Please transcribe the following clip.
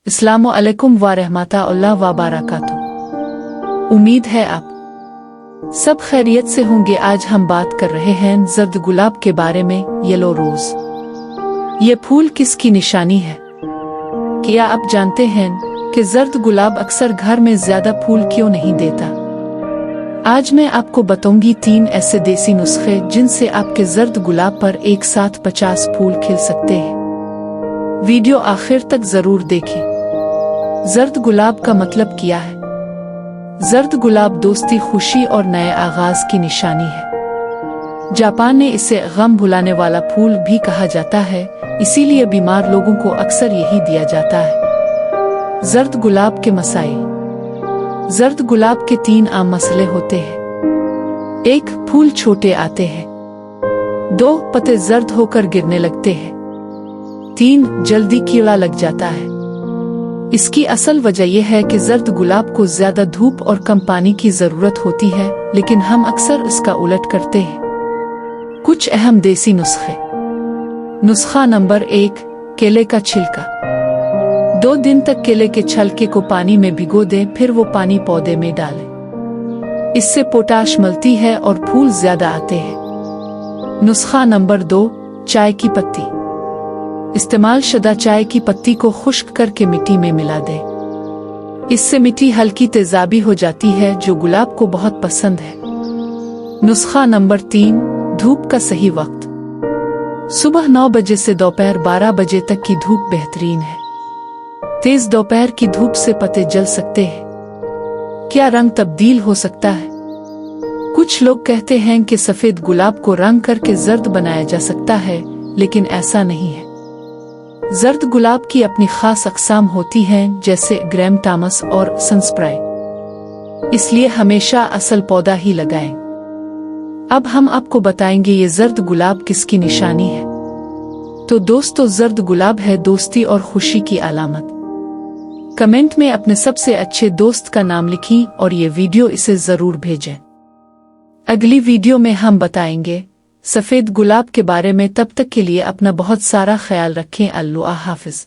अस्सलामु अलैकुम व रहमतुल्लाहि व बरकातुहू। उम्मीद है आप सब खैरियत से होंगे। आज हम बात कर रहे हैं जर्द गुलाब के बारे में। येलो रोज ये फूल किसकी निशानी है? क्या आप जानते हैं कि जर्द गुलाब अक्सर घर में ज्यादा फूल क्यों नहीं देता? आज मैं आपको बताऊंगी 3 ऐसे देसी नुस्खे जिनसे आपके जर्द गुलाब पर एक साथ 50 फूल खिल सकते हैं। वीडियो आखिर तक जरूर देखें। जर्द गुलाब का मतलब क्या है? जर्द गुलाब दोस्ती, खुशी और नए आगाज की निशानी है। जापान ने इसे गम भुलाने वाला फूल भी कहा जाता है, इसीलिए बीमार लोगों को अक्सर यही दिया जाता है। जर्द गुलाब के मसाइल। जर्द गुलाब के 3 आम मसले होते हैं। 1. फूल छोटे आते हैं। 2. पत्ते जर्द होकर गिरने लगते हैं। 3. जल्दी कीड़ा लग जाता है। इसकी असल वजह यह है कि जर्द गुलाब को ज्यादा धूप और कम पानी की जरूरत होती है, लेकिन हम अक्सर इसका उलट करते हैं। कुछ अहम देसी नुस्खे। नुस्खा नंबर 1, केले का छिलका। 2 दिन तक केले के छिलके को पानी में भिगो दें, फिर वो पानी पौधे में डालें। इससे पोटाश मिलती है और फूल ज्यादा आते हैं। नुस्खा नंबर 2, चाय की पत्ती। इस्तेमाल शुदा चाय की पत्ती को खुश्क करके मिट्टी में मिला दें। इससे मिट्टी हल्की तेजाबी हो जाती है, जो गुलाब को बहुत पसंद है। नुस्खा नंबर 3, धूप का सही वक्त। सुबह 9 बजे से दोपहर 12 बजे तक की धूप बेहतरीन है। तेज दोपहर की धूप से पत्ते जल सकते हैं। क्या रंग तब्दील हो सकता है? कुछ लोग कहते हैं कि सफेद गुलाब को रंग करके जर्द बनाया जा सकता है, लेकिन ऐसा नहीं है। जर्द गुलाब की अपनी खास अक़साम होती हैं, जैसे ग्रैम टामस और सनस्प्राई, इसलिए हमेशा असल पौधा ही लगाएं। अब हम आपको बताएंगे ये जर्द गुलाब किसकी निशानी है। तो दोस्तों, जर्द गुलाब है दोस्ती और खुशी की अलामत। कमेंट में अपने सबसे अच्छे दोस्त का नाम लिखें और ये वीडियो इसे जरूर भेजें। अगली वीडियो में हम बताएंगे सफेद गुलाब के बारे में। तब तक के लिए अपना बहुत सारा ख्याल रखें। अल्लाह हाफिज।